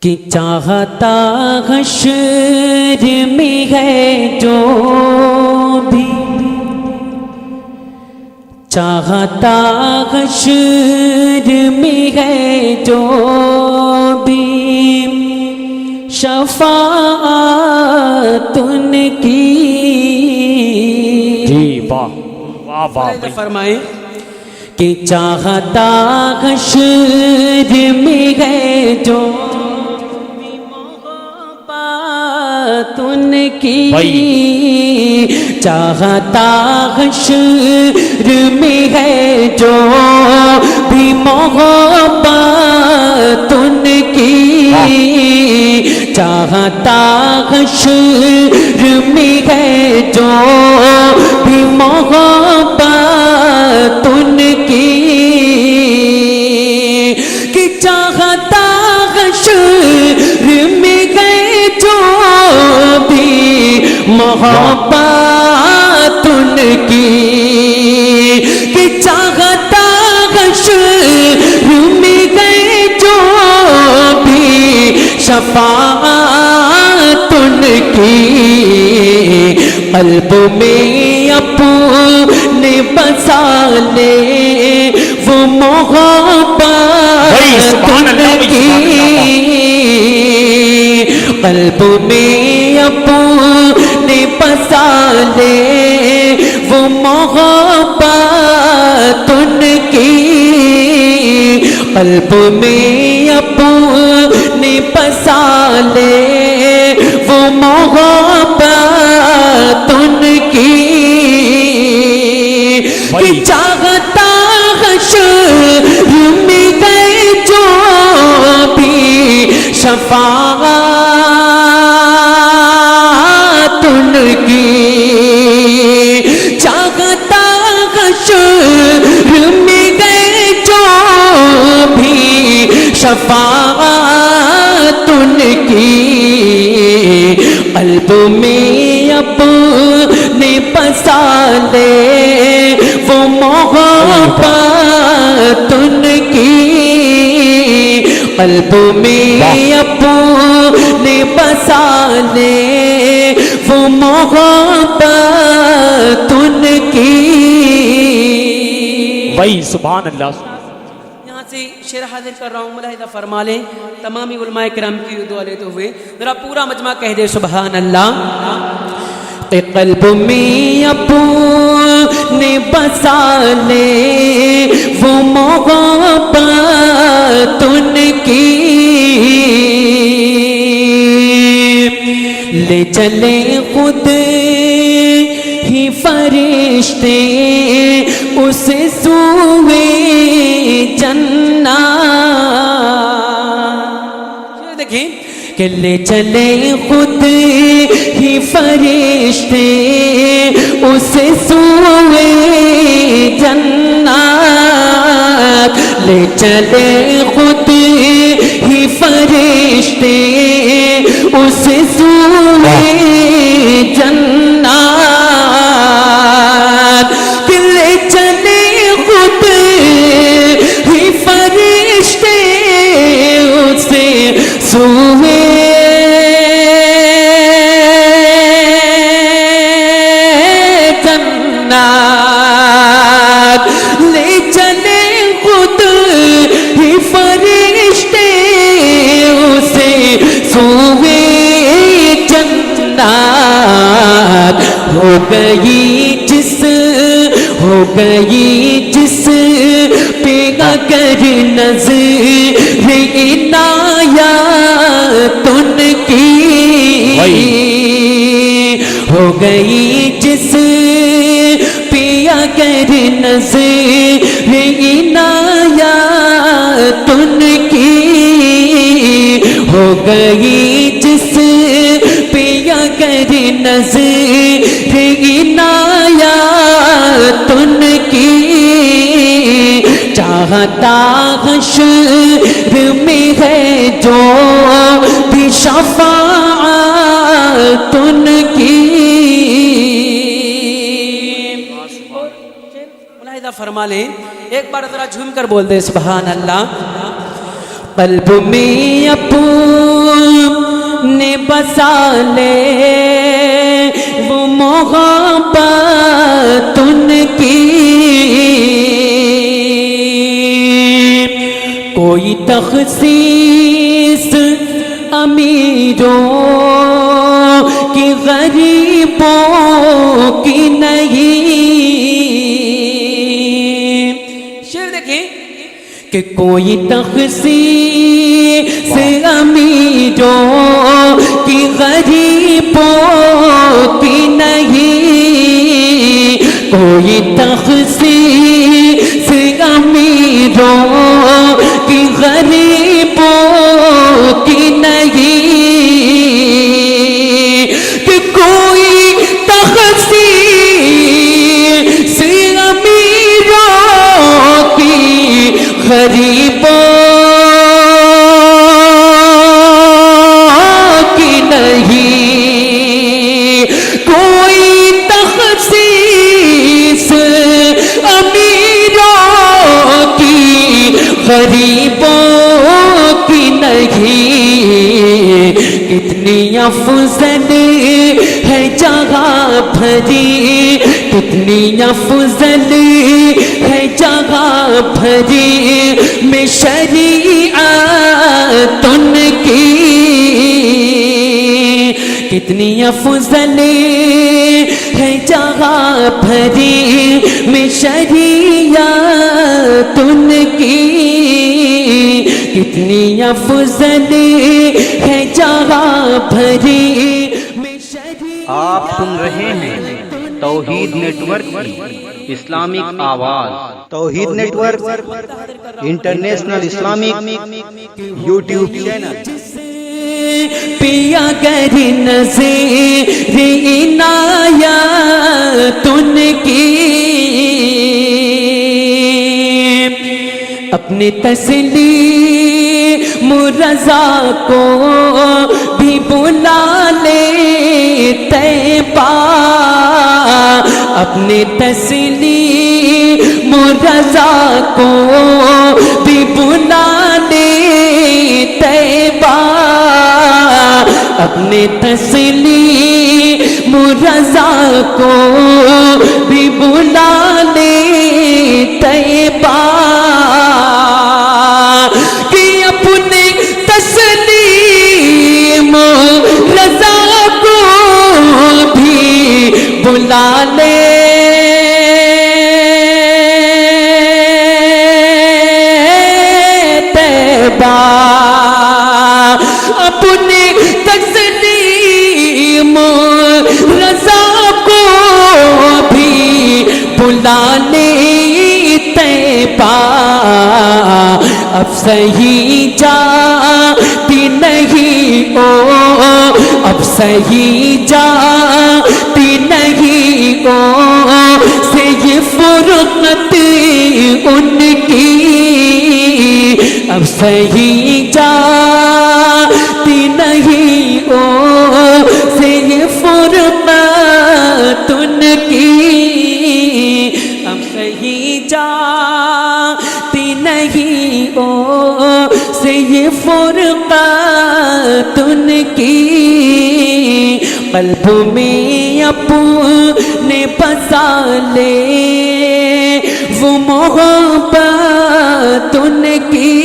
کہ چاہتا حشر میں ہے جو بھی، چاہتا حشر میں ہے جو بھی شفاعت ان کی۔ جی واہ واہ واہ، فرمائیں کہ چاہتا حشر میں ہے جو محبت ان کی، چاہتا حشر میں ہے جو بھی محبت ان کی، چاہتا حشر میں ہے جو بھی محبت ان کی، کہ چاہتا حشر میں ہے جو بھی محبت ان کی، کہ چاہتا حشر میں ہے جو بھی شفاعت ان کی، قلب میں اپنے بسا لے وہ محبت ان کی، قلب میں اپنے بسا لے وہ محبت ان کی، قلب میں اپنے بسا لے وہ محبت ان کی، کہ چاہتا حشر میں گئے جو بھی شفاعت ان کی، چاہتا حشر میں گئے جو بھی شفاعت ان کی، قلب میں اپنے بسا لے وہ محبت ان کی، قلب میں اپنے بسا لے وہ محبت ان کی۔ وہی سبحان اللہ۔ یہاں سے شعر حاضر کر رہا ہوں، ملاحظہ فرما لیں تمامی علماء کرام کی دعا لیتے ہوئے، ذرا پورا مجمع کہہ دے سبحان اللہ۔ کہ قلب میں اپنے بسا لے وہ محبت ان کی، لے چلے خود ہی فرشتے اس سوئے جنت، دیکھیں کہ لے چلے خود ہی فرشتے اس سوئے جنت، لے چلے خود ہی فرشتے اس سوئے جنت، کہ لے چلے خود ہی فرشتے اس سوئے جنت، لے چلے خود ہی فرشتے اسے سوئے جنت، ہو گئی جس پہ اگر نظر عنایت ان کی، ہو گئی جس پہ اگر نظر عنایت ان کی، ہو گئی جس پہ اگر نظر عنایت ان کی، چاہتا حشر میں ہے جو بھی شفاعت ان کی۔ ملاحظہ فرما لیں، ایک بار ذرا جھوم کر بول دے سبحان اللہ۔ قلب میں اپنے بسا لے وہ محبت ان کی، کوئی تخصیص امیروں کی غریبوں کی نہیں۔ شعر دیکھیں کہ کوئی تخصیص امیروں کی غریبوں کی نہیں، کوئی تخصیص امیروں کی غریبوں کی نہیں، کہ کوئی تخصیص امیروں کی غریبوں کی نہیں، کوئی تخصیص امیروں کی غریبوں کی نہیں، کتنی افضل ہے جگہ بھری، کتنی افضل ہے جگہ بھری میں شریعت ان کی، کتنی افضل ہے جگہ بھری میں شریعت ان کی، کتنی افضل ہے جگہ بھری میں شریعت۔ آپ سن رہے ہیں توحید نیٹ ورک کی اسلامک آواز۔ Tawheed network international Islamic YouTube channel. پیا گر نظر عنایت ان کی، اپنے تسلیم رضا کو بھی بلا لے طیبہ، اپنے تسلیم رضا کو بھی بلا لے طیبہ، اپنے تسلیم رضا کو بھی بلا لے طیبہ، کہ اپنے تسلیم رضا کو بھی بلا لے طیبہ، اپنے تسلیم رضا کو بھی بلا لے طیبہ، اب صحیح جاتی نہیں او، اب صحیح جاتی نہیں او سے یہ فرقت ان کی، اب صحیح جاتی نہیں او سے یہ فرقت ان کی، اب صحیح جاتی نہیں او سے یہ فرقت ان کی، قلب میں اپنے بسا لے وہ محبت ان کی،